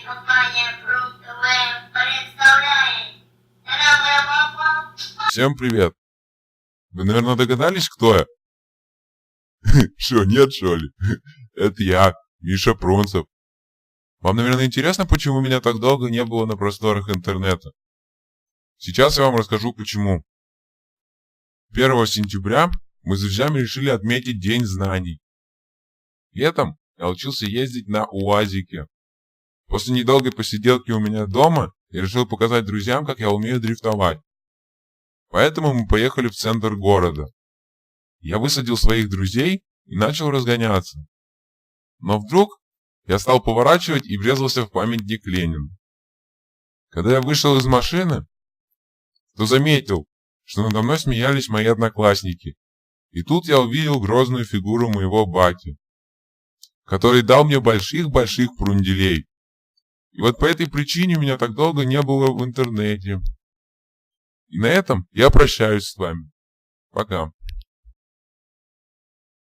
Компания Fruit TV представляет. Всем привет! Вы, наверное, догадались, кто я? Шо, нет, шо ли? Это я, Миша Пронцев. Вам, наверное, интересно, почему меня так долго не было на просторах интернета? Сейчас я вам расскажу, почему. 1 сентября мы с друзьями решили отметить День знаний. Летом я учился ездить на УАЗике. После недолгой посиделки у меня дома я решил показать друзьям, как я умею дрифтовать. Поэтому мы поехали в центр города. Я высадил своих друзей и начал разгоняться. Но вдруг я стал поворачивать и врезался в памятник Ленину. Когда я вышел из машины, то заметил, что надо мной смеялись мои одноклассники. И тут я увидел грозную фигуру моего бати, который дал мне больших-больших прунделей. И вот по этой причине меня так долго не было в интернете. И на этом я прощаюсь с вами. Пока.